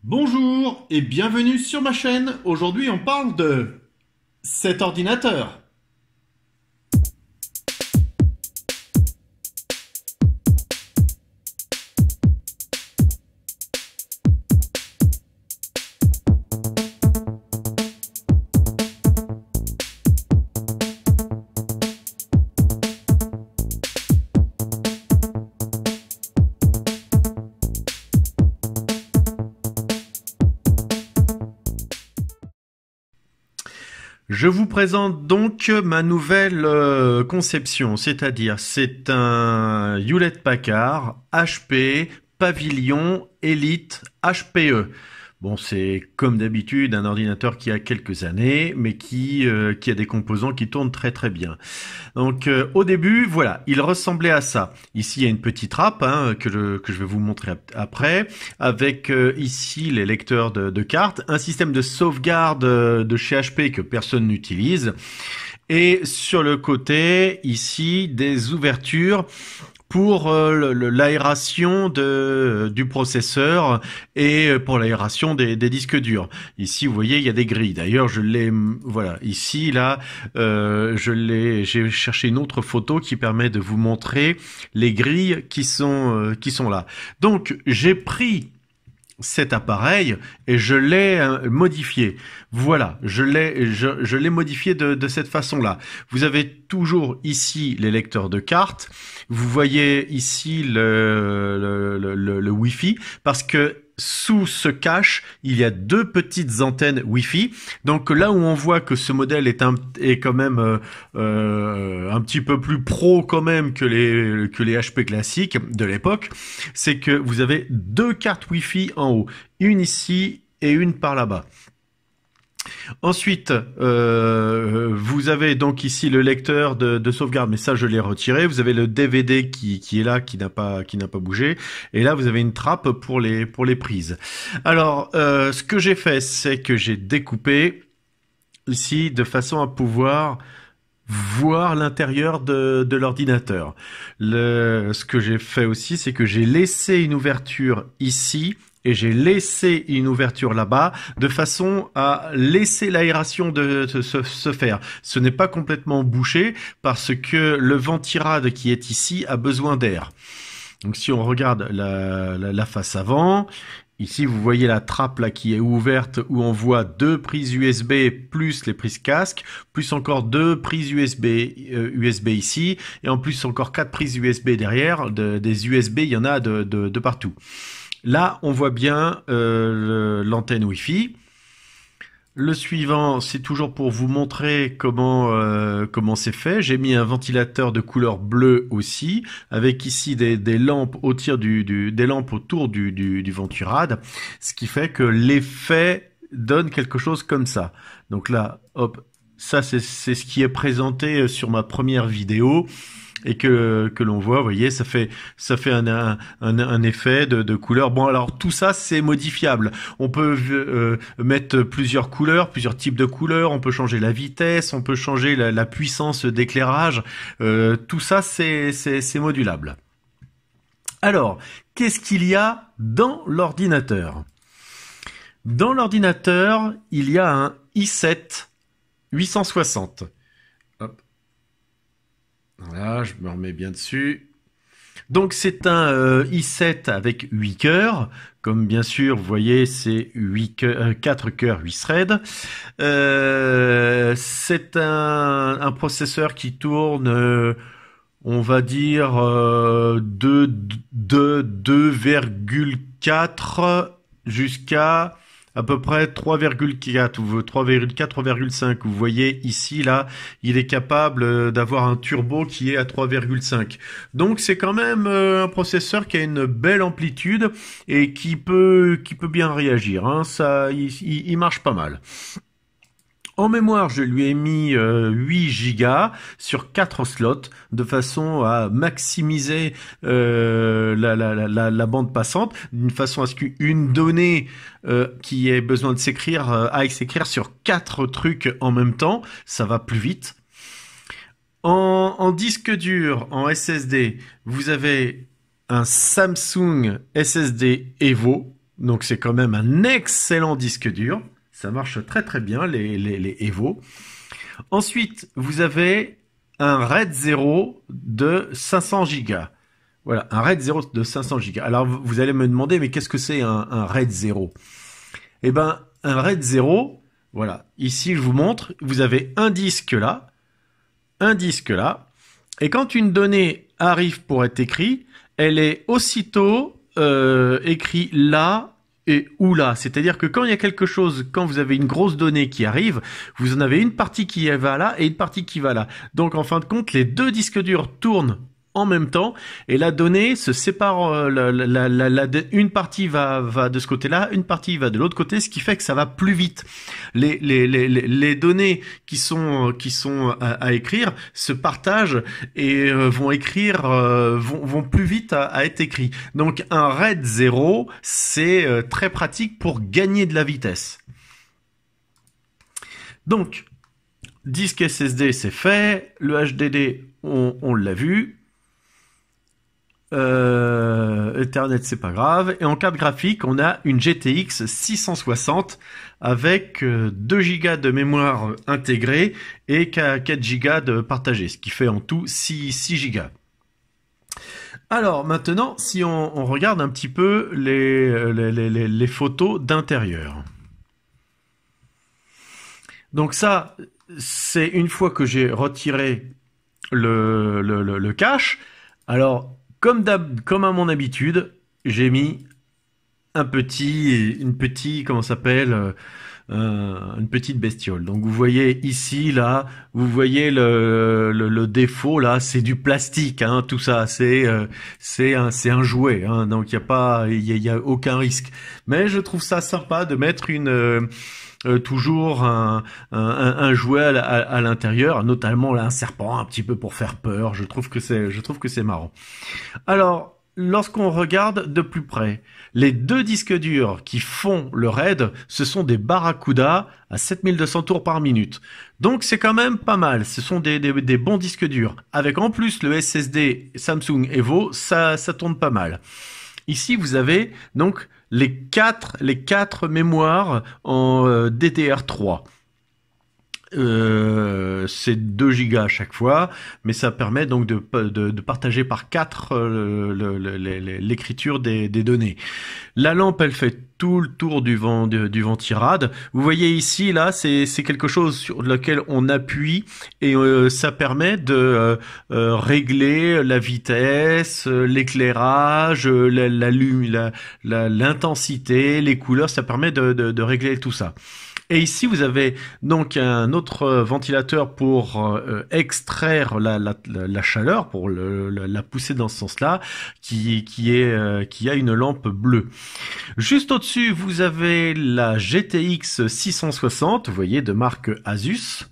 Bonjour et bienvenue sur ma chaîne. Aujourd'hui, on parle de cet ordinateur. Je vous présente donc ma nouvelle conception, c'est-à-dire c'est un Hewlett-Packard HP Pavilion Elite HPE. Bon, c'est comme d'habitude un ordinateur qui a quelques années, mais qui a des composants qui tournent très très bien. Donc au début, voilà, il ressemblait à ça. Ici, il y a une petite trappe que je vais vous montrer après, avec ici les lecteurs de cartes, un système de sauvegarde de chez HP que personne n'utilise, et sur le côté, ici, des ouvertures pour l'aération du processeur et pour l'aération des disques durs. Ici, vous voyez, il y a des grilles. D'ailleurs, je l'ai, voilà, ici, là, j'ai cherché une autre photo qui permet de vous montrer les grilles qui sont là. Donc, j'ai pris cet appareil et je l'ai modifié. Voilà, je l'ai modifié de cette façon-là. Vous avez toujours ici les lecteurs de cartes. Vous voyez ici le Wi-Fi parce que sous ce cache, il y a deux petites antennes Wi-Fi. Donc là où on voit que ce modèle est quand même un petit peu plus pro quand même que les HP classiques de l'époque, c'est que vous avez deux cartes Wi-Fi en haut, une ici et une par là-bas. Ensuite, vous avez donc ici le lecteur de sauvegarde, mais ça je l'ai retiré. Vous avez le DVD qui est là, qui n'a pas bougé. Et là, vous avez une trappe pour les prises. Alors, ce que j'ai fait, c'est que j'ai découpé ici de façon à pouvoir voir l'intérieur de l'ordinateur. Ce que j'ai fait aussi, c'est que j'ai laissé une ouverture ici et j'ai laissé une ouverture là-bas de façon à laisser l'aération de se faire. Ce n'est pas complètement bouché parce que le ventirad qui est ici a besoin d'air. Donc si on regarde la face avant, ici vous voyez la trappe là qui est ouverte où on voit deux prises USB plus les prises casque, plus encore deux prises USB ici et en plus encore quatre prises USB derrière. Des USB, il y en a de partout. Là, on voit bien l'antenne Wi-Fi. Le suivant, c'est toujours pour vous montrer comment c'est fait. J'ai mis un ventilateur de couleur bleue aussi, avec ici des lampes des lampes autour du venturad, ce qui fait que l'effet donne quelque chose comme ça. Donc là, hop, ça c'est ce qui est présenté sur ma première vidéo. Et que l'on voit, vous voyez, ça fait un effet de couleur. Bon, alors tout ça c'est modifiable. On peut mettre plusieurs couleurs, plusieurs types de couleurs. On peut changer la vitesse, on peut changer la puissance d'éclairage. Tout ça c'est modulable. Alors, qu'est-ce qu'il y a dans l'ordinateur? Dans l'ordinateur, il y a un i7 860. Voilà, je me remets bien dessus. Donc c'est un i7 avec 8 cœurs, comme bien sûr vous voyez c'est 4 cœurs 8 threads. C'est un processeur qui tourne, on va dire, de 2,4 jusqu'à à peu près 3,4 ou 3,4, 3,5. Vous voyez ici, là, il est capable d'avoir un turbo qui est à 3,5. Donc c'est quand même un processeur qui a une belle amplitude et qui peut bien réagir. Hein. Ça, il marche pas mal. En mémoire, je lui ai mis 8 Go sur 4 slots de façon à maximiser la bande passante, d'une façon à ce qu'une donnée qui ait besoin de s'écrire aille s'écrire sur 4 trucs en même temps. Ça va plus vite. En disque dur, en SSD, vous avez un Samsung SSD Evo. Donc c'est quand même un excellent disque dur. Ça marche très très bien, les Evo. Ensuite, vous avez un RAID 0 de 500 Go. Voilà, un RAID 0 de 500 Go. Alors vous allez me demander, mais qu'est-ce que c'est un RAID 0? Eh ben, un RAID 0, voilà, ici je vous montre, vous avez un disque là, et quand une donnée arrive pour être écrite, elle est aussitôt écrite là et ou là. C'est-à-dire que quand il y a quelque chose, quand vous avez une grosse donnée qui arrive, vous en avez une partie qui va là et une partie qui va là. Donc en fin de compte, les deux disques durs tournent en même temps et la donnée se sépare, une partie va de ce côté-là, une partie va de l'autre côté, ce qui fait que ça va plus vite. Les données qui sont à écrire se partagent et vont plus vite à être écrits. Donc un RAID 0, c'est très pratique pour gagner de la vitesse. Donc disque SSD c'est fait, le HDD on l'a vu. Ethernet c'est pas grave, et en carte graphique on a une GTX 660 avec 2 Go de mémoire intégrée et 4 Go de partagé, ce qui fait en tout 6 Go. Alors maintenant, si on regarde un petit peu les photos d'intérieur. Donc ça, c'est une fois que j'ai retiré le cache. Alors comme à mon habitude, j'ai mis une petite bestiole. Donc vous voyez ici, là, vous voyez le défaut, là, c'est du plastique, hein, tout ça, c'est un jouet, hein, donc il y a aucun risque. Mais je trouve ça sympa de mettre toujours un jouet à l'intérieur, notamment là, un serpent un petit peu pour faire peur. Je trouve que c'est marrant. Alors, lorsqu'on regarde de plus près, les deux disques durs qui font le RAID, ce sont des Barracuda à 7200 tours par minute. Donc c'est quand même pas mal. Ce sont des bons disques durs. Avec en plus le SSD Samsung Evo, ça tourne pas mal. Ici, vous avez donc les quatre mémoires en DDR3. C'est 2 Go à chaque fois, mais ça permet donc de partager par 4 l'écriture des données. La lampe, elle fait tout le tour du ventirad. Vous voyez ici, là, c'est quelque chose sur lequel on appuie et ça permet de régler la vitesse, l'éclairage, l'intensité, les couleurs. Ça permet de régler tout ça. Et ici, vous avez donc un autre ventilateur pour extraire la chaleur, pour la pousser dans ce sens-là, qui a une lampe bleue. Juste au-dessus, vous avez la GTX 660, vous voyez, de marque Asus,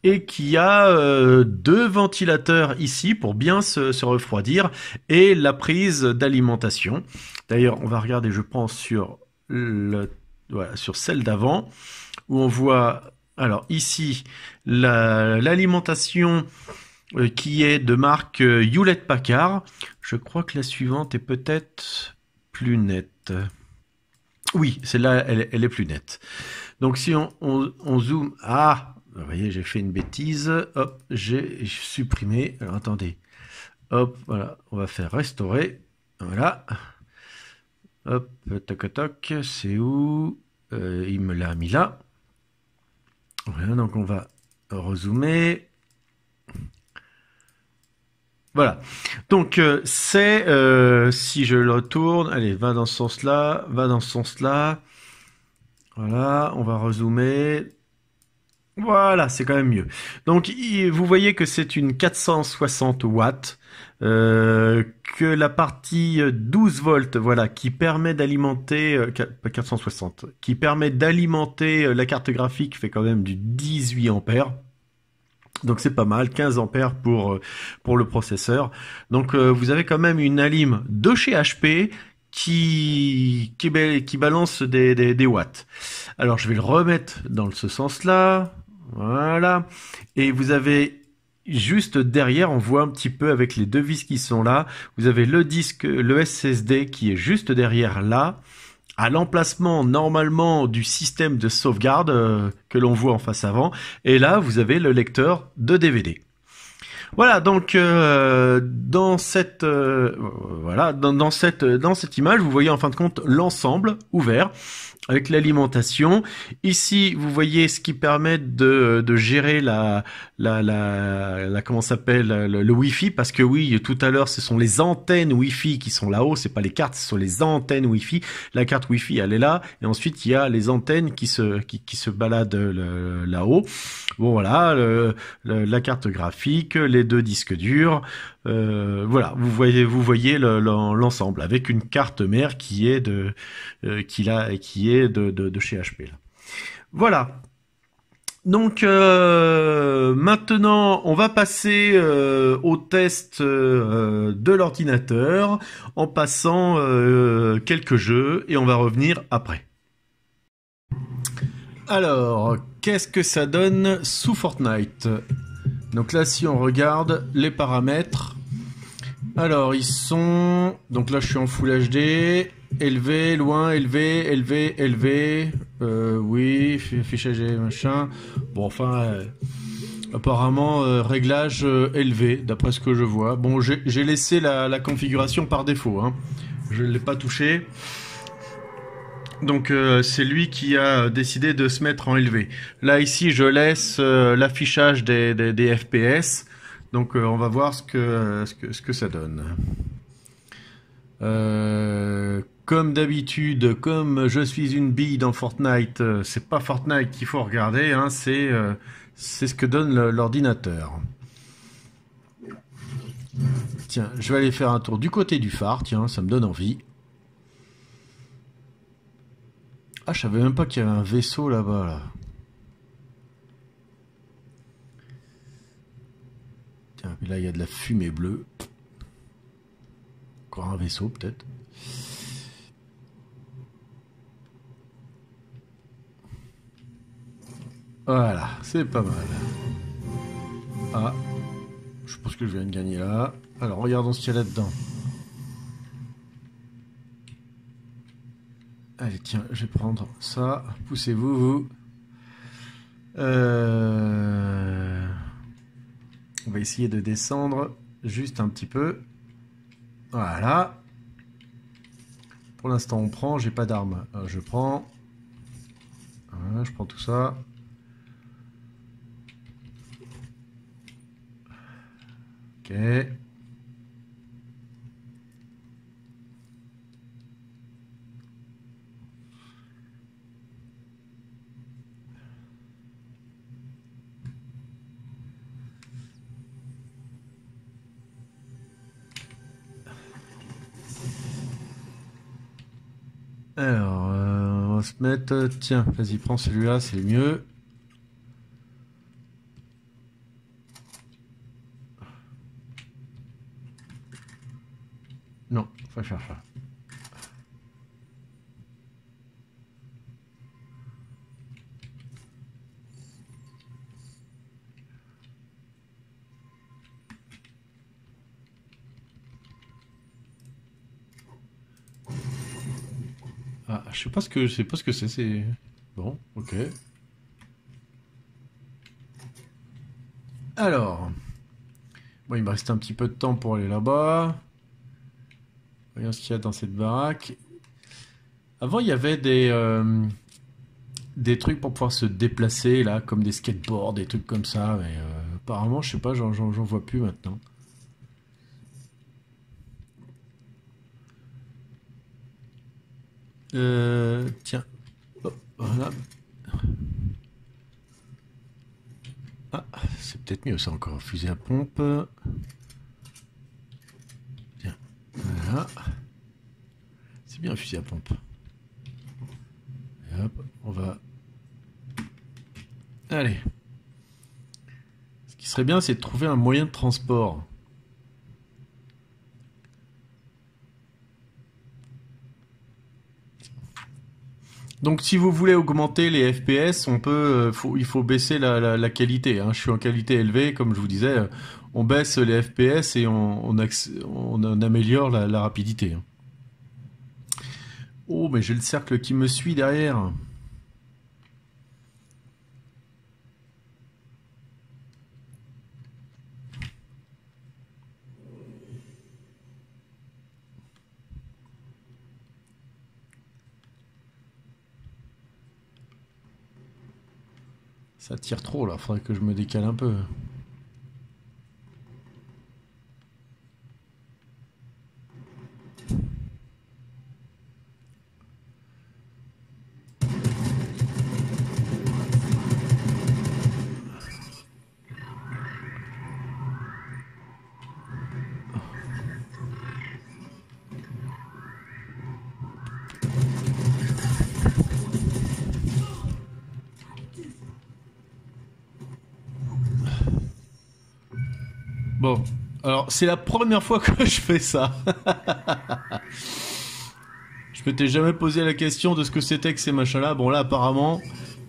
et qui a 2 ventilateurs ici pour bien se refroidir, et la prise d'alimentation. D'ailleurs, on va regarder, je pense, sur celle d'avant, où on voit, alors ici, l'alimentation qui est de marque Hewlett-Packard. Je crois que la suivante est peut-être plus nette. Oui, celle-là, elle est plus nette. Donc si on zoome... Ah, vous voyez, j'ai fait une bêtise. Hop, j'ai supprimé. Alors attendez. Hop, voilà, on va faire restaurer. Voilà. Hop, toc toc, c'est où? Il me l'a mis là. Voilà, donc on va rezoomer. Voilà. Donc si je le retourne, allez, va dans ce sens-là, va dans ce sens-là. Voilà, on va rezoomer. Voilà, c'est quand même mieux. Donc vous voyez que c'est une 460 watts. Que la partie 12 volts, voilà, qui permet d'alimenter, pas 460, qui permet d'alimenter la carte graphique, fait quand même du 18 ampères. Donc c'est pas mal, 15 ampères pour le processeur. Donc vous avez quand même une alim de chez HP qui balance des watts. Alors je vais le remettre dans ce sens-là. Voilà. Et vous avez juste derrière, on voit un petit peu avec les deux vis qui sont là. Vous avez le disque, le SSD qui est juste derrière là, à l'emplacement normalement du système de sauvegarde que l'on voit en face avant. Et là, vous avez le lecteur de DVD. Voilà, donc dans cette dans cette image, vous voyez en fin de compte l'ensemble ouvert avec l'alimentation. Ici, vous voyez ce qui permet de gérer la comment s'appelle le Wi-Fi, parce que oui, tout à l'heure, ce sont les antennes Wi-Fi qui sont là-haut, c'est pas les cartes, ce sont les antennes Wi-Fi. La carte Wi-Fi, elle est là, et ensuite il y a les antennes qui se baladent là-haut. Bon voilà, la carte graphique, les deux disques durs. Voilà, vous voyez l'ensemble avec une carte mère qui est de chez HP là. Voilà. Donc maintenant, on va passer au test de l'ordinateur en passant quelques jeux et on va revenir après. Alors, qu'est-ce que ça donne sous Fortnite? Donc là, si on regarde les paramètres, alors ils sont... Donc là, je suis en Full HD, élevé, loin, élevé, élevé, élevé, oui, affichage et machin. Bon, enfin, apparemment, réglage élevé, d'après ce que je vois. Bon, j'ai laissé la configuration par défaut, hein. Je ne l'ai pas touché. Donc c'est lui qui a décidé de se mettre en élevé. Là ici je laisse l'affichage des FPS. Donc on va voir ce que ça donne. Comme d'habitude, comme je suis une bille dans Fortnite, c'est pas Fortnite qu'il faut regarder, hein, c'est ce que donne l'ordinateur. Tiens, je vais aller faire un tour du côté du phare, tiens, ça me donne envie. Ah, je savais même pas qu'il y avait un vaisseau là-bas, là. Tiens, mais là, il y a de la fumée bleue. Encore un vaisseau, peut-être. Voilà, c'est pas mal. Ah, je pense que je viens de gagner là. Alors, regardons ce qu'il y a là-dedans. Allez, tiens, je vais prendre ça. Poussez-vous, vous. On va essayer de descendre juste un petit peu. Voilà. Pour l'instant, on prend. J'ai pas d'arme. Je prends. Voilà, je prends tout ça. Ok. Alors, on va se mettre... Tiens, vas-y, prends celui-là, c'est mieux. Non, faut faire ça. Ah, je sais pas ce que c'est. Bon, ok. Alors, bon, il me reste un petit peu de temps pour aller là-bas. Voyons ce qu'il y a dans cette baraque. Avant, il y avait des trucs pour pouvoir se déplacer là, comme des skateboards, des trucs comme ça. Mais apparemment, je sais pas, j'en vois plus maintenant. Tiens. Oh, voilà. Ah, c'est peut-être mieux ça encore. Fusil à pompe. Tiens. Voilà. C'est bien un fusil à pompe. Et hop, on va... Allez. Ce qui serait bien, c'est de trouver un moyen de transport. Donc si vous voulez augmenter les FPS, on peut, il faut baisser la qualité, hein. Je suis en qualité élevée, comme je vous disais, on baisse les FPS et on améliore la rapidité. Oh, mais j'ai le cercle qui me suit derrière. Ça tire trop là, faudrait que je me décale un peu. Bon, alors c'est la première fois que je fais ça. Je m'étais jamais posé la question de ce que c'était que ces machins-là. Bon là apparemment,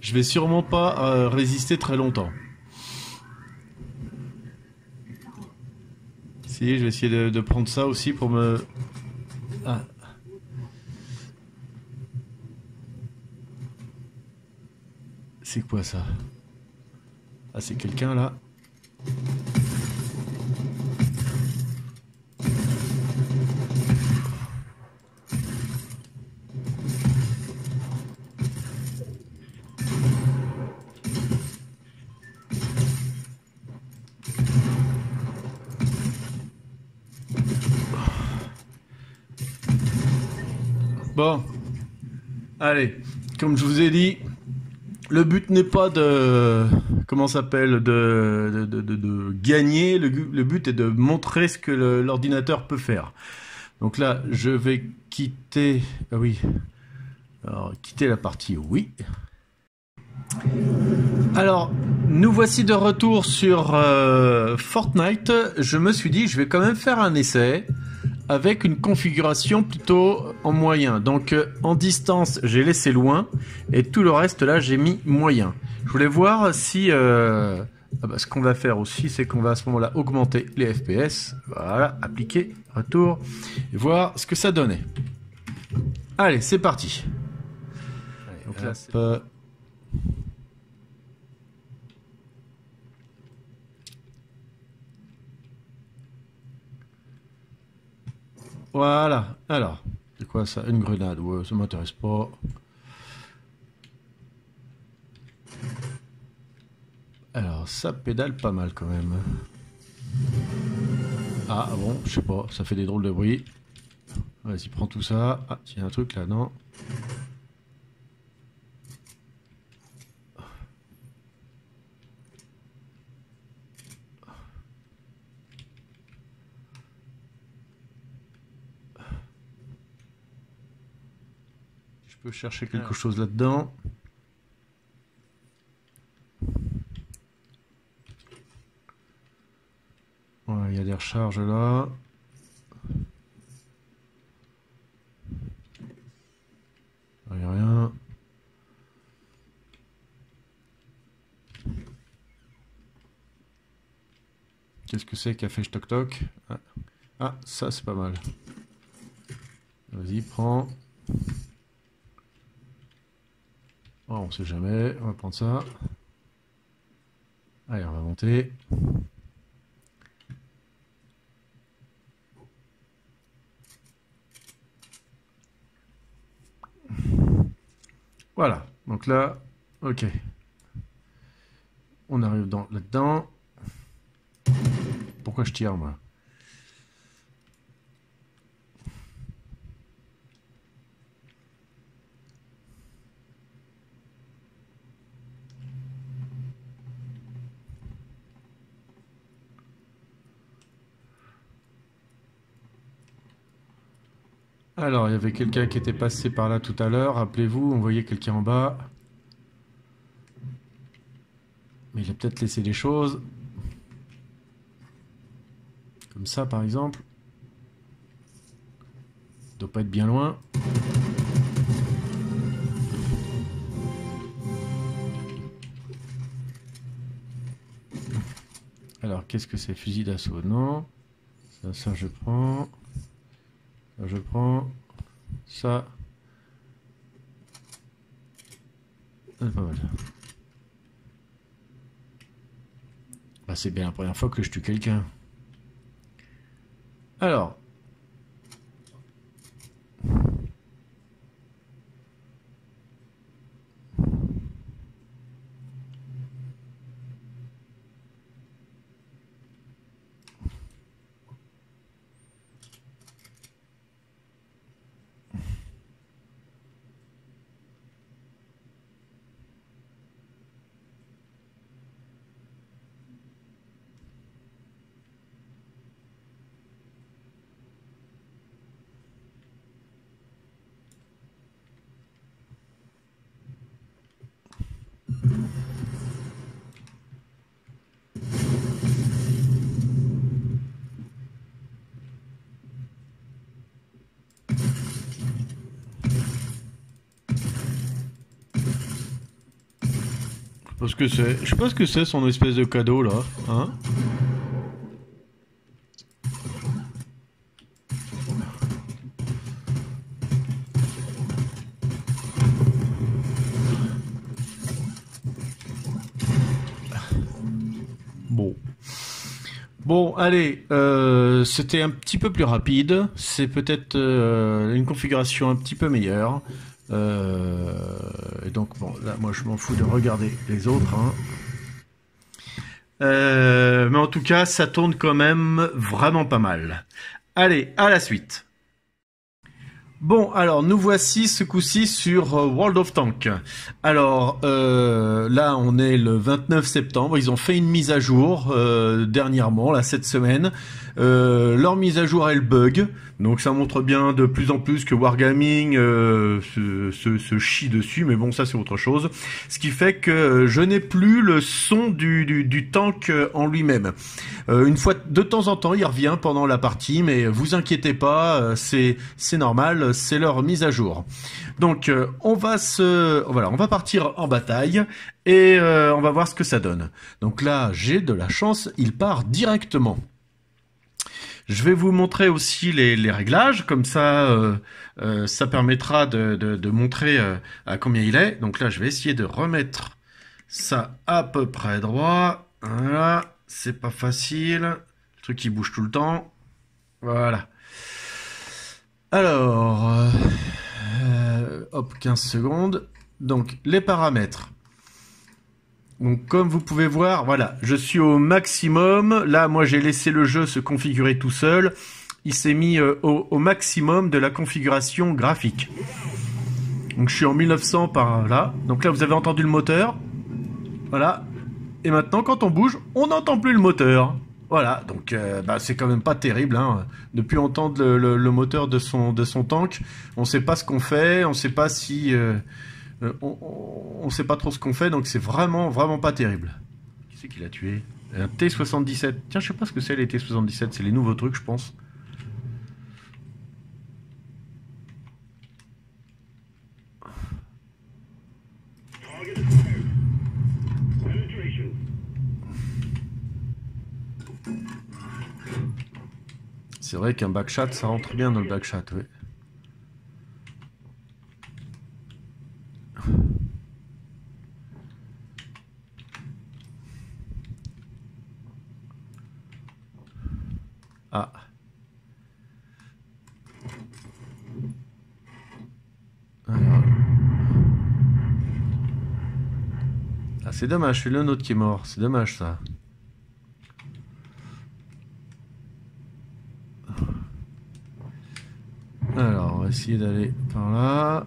je vais sûrement pas résister très longtemps. Si, je vais essayer de prendre ça aussi pour me... Ah. C'est quoi ça? Ah, c'est quelqu'un là. Bon, allez, comme je vous ai dit, le but n'est pas de... Comment ça s'appelle de gagner, le but est de montrer ce que l'ordinateur peut faire. Donc là, je vais quitter... Ah oui. Alors, quitter la partie, oui. Alors, nous voici de retour sur Fortnite. Je me suis dit, je vais quand même faire un essai avec une configuration plutôt en moyen. Donc en distance, j'ai laissé loin et tout le reste là, j'ai mis moyen. Je voulais voir si ce qu'on va faire aussi, c'est qu'on va à ce moment-là augmenter les FPS. Voilà, appliquer, retour et voir ce que ça donnait. Allez, c'est parti. Allez, donc là, c'est... Voilà, alors, c'est quoi ça? Une grenade, ouais, ça m'intéresse pas. Alors, ça pédale pas mal quand même. Ah bon, je sais pas, ça fait des drôles de bruit. Vas-y, prends tout ça. Ah, il y a un truc là, non? Je peux chercher quelque chose là-dedans. Ouais, il y a des recharges là. Il n'y a rien. Qu'est-ce que c'est qu'a fait toc toc? Ah, ça c'est pas mal. Vas-y, prends. Oh, on sait jamais, on va prendre ça. Allez, on va monter. Voilà, donc là, ok. On arrive là-dedans. Pourquoi je tire, moi? Alors, il y avait quelqu'un qui était passé par là tout à l'heure. Rappelez-vous, on voyait quelqu'un en bas. Mais il a peut-être laissé des choses. Comme ça, par exemple. Il doit pas être bien loin. Alors, qu'est-ce que c'est? Fusil d'assaut? Non. Ça, je prends. Ça, je prends. Ça. C'est pas mal. Bah, c'est bien la première fois que je tue quelqu'un. Alors. Parce que c'est, je sais pas ce que c'est son espèce de cadeau là, hein. Bon. Bon, allez, c'était un petit peu plus rapide. C'est peut-être une configuration un petit peu meilleure. Et donc, bon, là, moi, je m'en fous de regarder les autres. Hein. Mais en tout cas, ça tourne quand même vraiment pas mal. Allez, à la suite. Bon, alors nous voici ce coup-ci sur World of Tanks. Alors là, on est le 29 septembre. Ils ont fait une mise à jour dernièrement, là cette semaine. Leur mise à jour elle bug, donc ça montre bien de plus en plus que Wargaming se chie dessus. Mais bon, ça c'est autre chose. Ce qui fait que je n'ai plus le son du tank en lui-même. Une fois de temps en temps, il revient pendant la partie, mais vous inquiétez pas, c'est normal, c'est leur mise à jour. Donc on va partir en bataille et on va voir ce que ça donne. Donc là, j'ai de la chance, il part directement. Je vais vous montrer aussi les réglages, comme ça, ça permettra de montrer à combien il est. Donc là, je vais essayer de remettre ça à peu près droit. Voilà. C'est pas facile. Le truc qui bouge tout le temps. Voilà. Alors, hop, 15 secondes. Donc, les paramètres. Donc, comme vous pouvez voir, voilà, je suis au maximum. Là, moi, j'ai laissé le jeu se configurer tout seul. Il s'est mis au maximum de la configuration graphique. Donc, je suis en 1900 par là. Donc là, vous avez entendu le moteur. Voilà. Et maintenant, quand on bouge, on n'entend plus le moteur. Voilà, donc c'est quand même pas terrible hein, de plus entendre le moteur de son tank. On sait pas ce qu'on fait, on sait pas si on sait pas trop ce qu'on fait, donc c'est vraiment pas terrible. Qui c'est qui l'a tué? Un T-77. Tiens, je sais pas ce que c'est les T-77, c'est les nouveaux trucs, je pense. C'est vrai qu'un backshot, ça rentre bien dans le backshot, oui. Ah. Alors. Ah, c'est dommage, c'est le nôtre qui est mort, c'est dommage ça. Alors, on va essayer d'aller par là.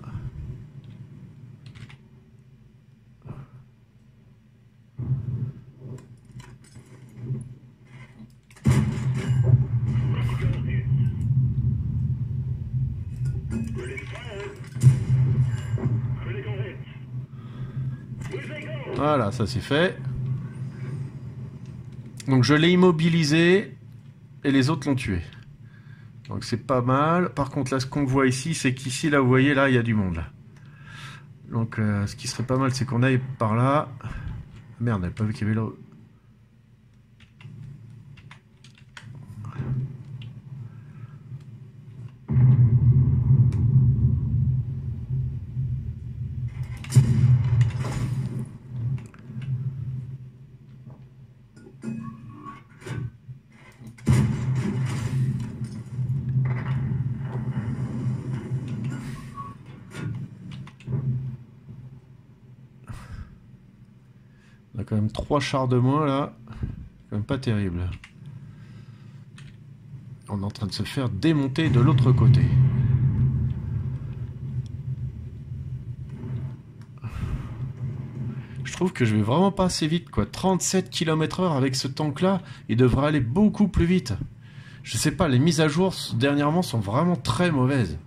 Voilà, ça c'est fait. Donc je l'ai immobilisé et les autres l'ont tué. Donc c'est pas mal. Par contre là ce qu'on voit ici, c'est qu'ici là vous voyez là il y a du monde là. Donc ce qui serait pas mal c'est qu'on aille par là. Merde, on n'avait pas vu qu'il y avait là. On a quand même 3 chars de moins là. Quand même pas terrible. On est en train de se faire démonter de l'autre côté. Je trouve que je vais vraiment pas assez vite, quoi. 37 km/h avec ce tank-là, il devrait aller beaucoup plus vite. Je sais pas, les mises à jour dernièrement sont vraiment très mauvaises.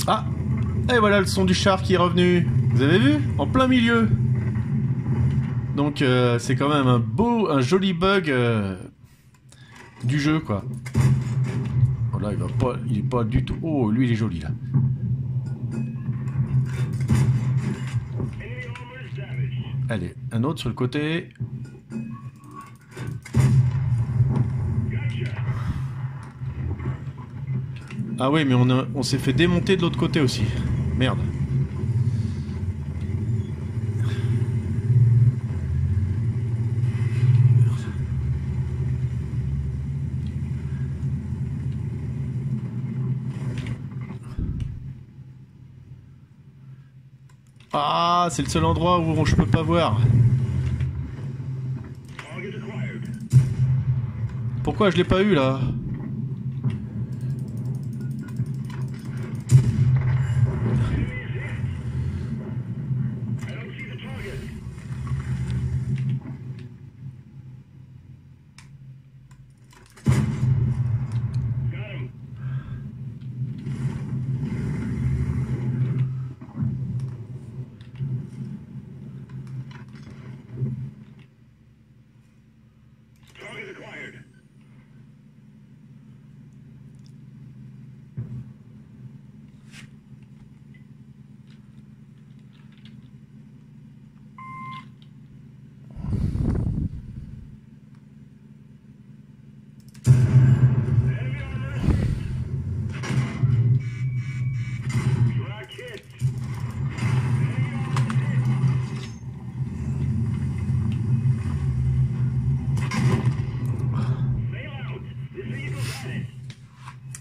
Ah! Et voilà le son du char qui est revenu. Vous avez vu? En plein milieu. Donc c'est quand même un joli bug du jeu, quoi. Oh là, il est pas du tout... Oh, lui il est joli là. Allez, un autre sur le côté. Ah oui, mais on s'est fait démonter de l'autre côté aussi. Merde. Ah, c'est le seul endroit où je peux pas voir. Pourquoi je l'ai pas eu là?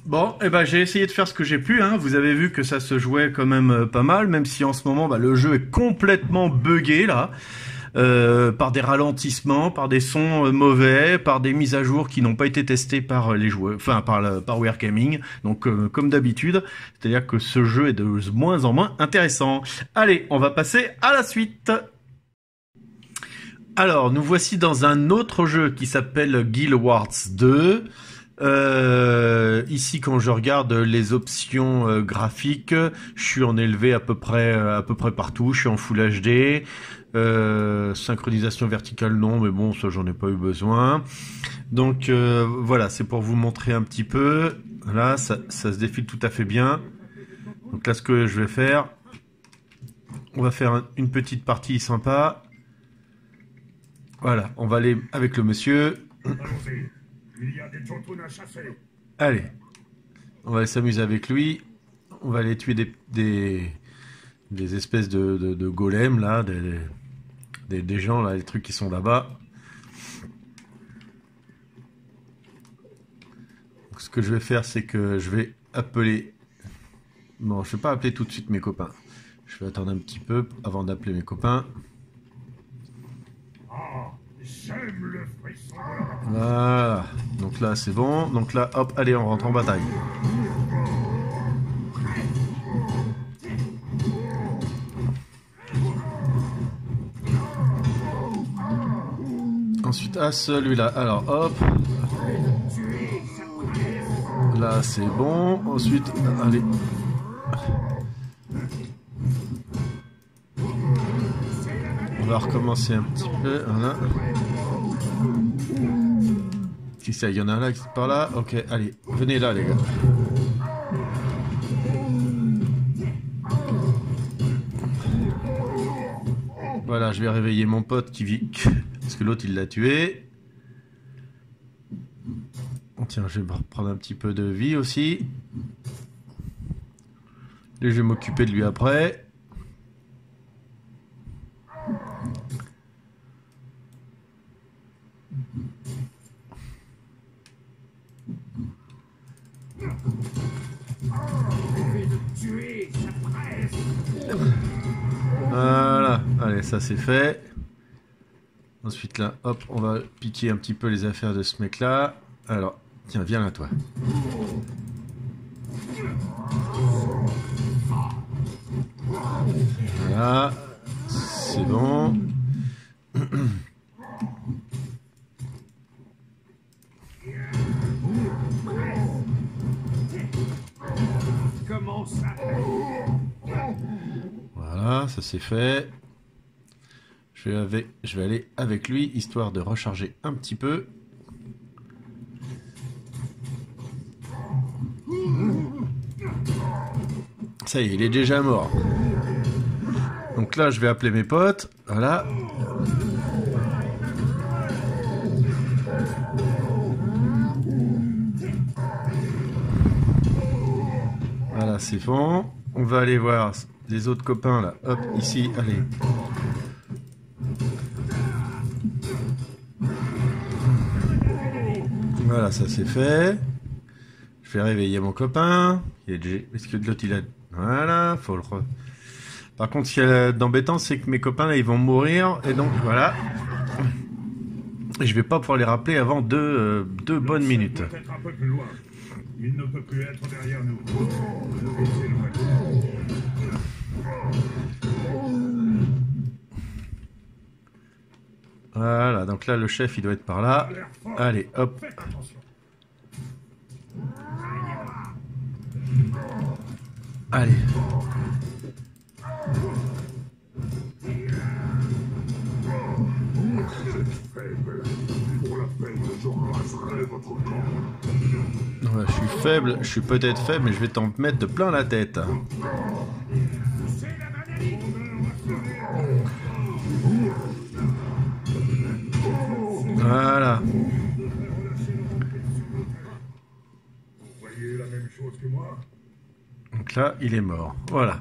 Bon, eh ben j'ai essayé de faire ce que j'ai pu, hein. Vous avez vu que ça se jouait quand même pas mal, même si en ce moment le jeu est complètement buggé là, par des ralentissements, par des sons mauvais, par des mises à jour qui n'ont pas été testées par les joueurs, enfin par Wargaming. Donc comme d'habitude, c'est-à-dire que ce jeu est de moins en moins intéressant. Allez, on va passer à la suite. Alors, nous voici dans un autre jeu qui s'appelle Guild Wars 2. Ici, quand je regarde les options graphiques, je suis en élevé à peu près partout. Je suis en Full HD. Synchronisation verticale, non, mais bon, ça j'en ai pas eu besoin. Donc voilà, c'est pour vous montrer un petit peu. Là, ça se défile tout à fait bien. Donc là, ce que je vais faire, on va faire une petite partie sympa. Voilà, on va aller avec le monsieur. Allez, on va aller s'amuser avec lui. On va aller tuer des espèces de golems là, des gens là, les trucs qui sont là-bas. Ce que je vais faire, c'est que je vais appeler... Bon, je vais pas appeler tout de suite mes copains. Je vais attendre un petit peu avant d'appeler mes copains. Voilà. Donc là, c'est bon. Donc là, hop, allez, on rentre en bataille. Ensuite, à celui-là. Alors, hop. Là, c'est bon. Ensuite, allez. On va recommencer un petit peu. Voilà. Qui ça? Il y en a un là qui est par là. Ok, allez, venez là les gars. Voilà, je vais réveiller mon pote qui vit. Parce que l'autre il l'a tué. Tiens, je vais reprendre un petit peu de vie aussi. Et je vais m'occuper de lui après. Voilà, allez, ça c'est fait. Ensuite là, hop, on va piquer un petit peu les affaires de ce mec là. Alors, tiens, viens là toi. Voilà, c'est bon. Voilà, ça c'est fait. Je vais aller avec lui, histoire de recharger un petit peu. Ça y est, il est déjà mort. Donc là, je vais appeler mes potes. Voilà. Voilà, c'est bon. On va aller voir les autres copains là. Hop, ici, allez. Voilà, ça c'est fait. Je vais réveiller mon copain. Est-ce que de l'autre il a... Voilà, faut le... Par contre, ce qui est d'embêtant, c'est que mes copains là, ils vont mourir. Et donc, voilà. Et je vais pas pouvoir les rappeler avant deux bonnes minutes. Il ne peut plus être derrière nous. Voilà, donc là le chef il doit être par là. Allez, hop. Allez. Ouais, je suis faible, je suis peut-être faible, mais je vais t'en mettre de plein la tête. Voilà. Donc là, il est mort. Voilà.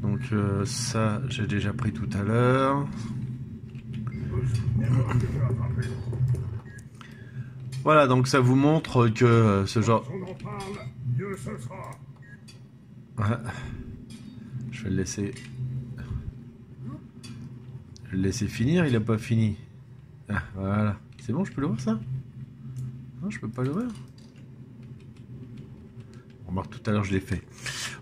Donc ça, j'ai déjà pris tout à l'heure. Voilà, donc ça vous montre que ce genre... Ouais. Je vais le laisser... Je vais le laisser finir, il a pas fini. Ah, voilà. C'est bon, je peux l'ouvrir ça? Non, je peux pas l'ouvrir. Remarque, tout à l'heure je l'ai fait.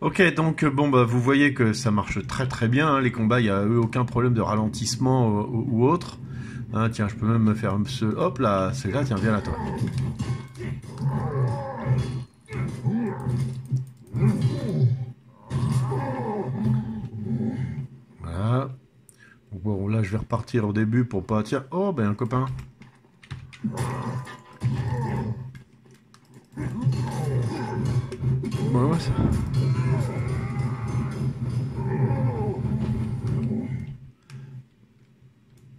Ok, donc bon, bah vous voyez que ça marche très très bien. Hein, les combats, il n'y a eu aucun problème de ralentissement ou autre. Hein, tiens, je peux même me faire ce... Hop là, c'est là, tiens, viens là toi. Voilà. Bon, là, je vais repartir au début pour pas... Tiens, oh, ben un copain. Bon, ouais, ça...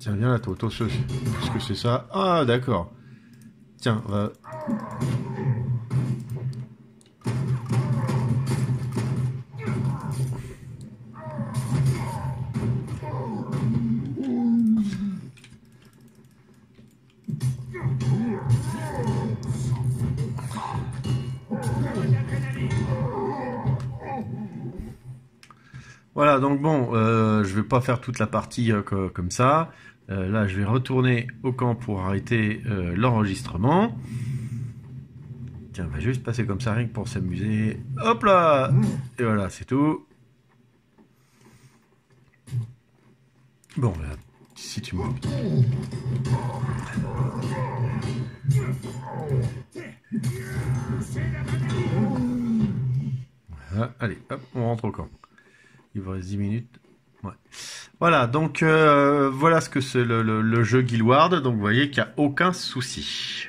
Tiens, viens là, toi, qu'est-ce que c'est ça? Ah, d'accord. Tiens, on va... Voilà, donc bon, je vais pas faire toute la partie comme ça. Là, je vais retourner au camp pour arrêter l'enregistrement. Tiens, on va juste passer comme ça, rien que pour s'amuser. Hop là! Et voilà, c'est tout. Bon, là, si tu me... Voilà, allez, hop, on rentre au camp. Il vous reste 10 minutes. Ouais. Voilà, donc voilà ce que c'est le jeu Guildward. Donc vous voyez qu'il n'y a aucun souci.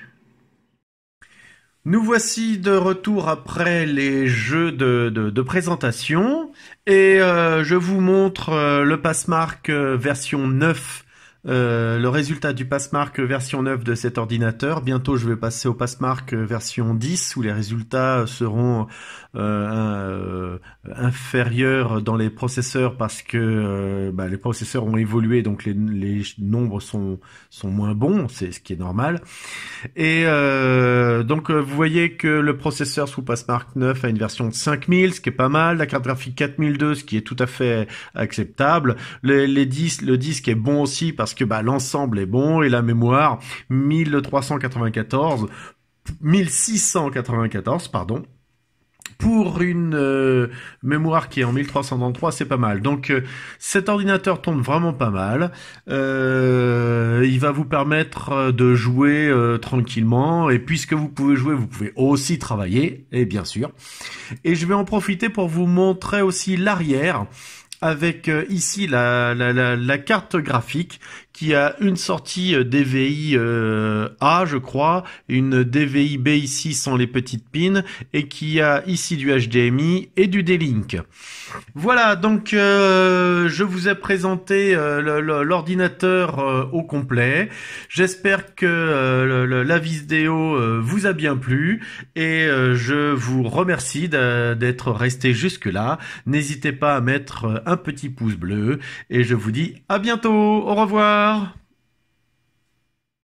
Nous voici de retour après les jeux de présentation et je vous montre le Passmark version 9, le résultat du Passmark version 9 de cet ordinateur. Bientôt je vais passer au Passmark version 10 où les résultats seront inférieurs dans les processeurs parce que les processeurs ont évolué, donc les nombres sont moins bons, c'est ce qui est normal. Et donc vous voyez que le processeur sous Passmark 9 a une version de 5000, ce qui est pas mal, la carte graphique 4002, ce qui est tout à fait acceptable. Le disque est bon aussi parce que l'ensemble est bon et la mémoire 1694 pardon. Pour une mémoire qui est en 1333, c'est pas mal. Donc cet ordinateur tourne vraiment pas mal. Il va vous permettre de jouer tranquillement. Et puisque vous pouvez jouer, vous pouvez aussi travailler, et bien sûr. Et je vais en profiter pour vous montrer aussi l'arrière avec ici la carte graphique qui a une sortie DVI A, je crois, une DVI B ici sans les petites pins, et qui a ici du HDMI et du D-Link. Voilà, donc je vous ai présenté l'ordinateur au complet. J'espère que la vidéo vous a bien plu, et je vous remercie d'être resté jusque-là. N'hésitez pas à mettre un petit pouce bleu, et je vous dis à bientôt, au revoir.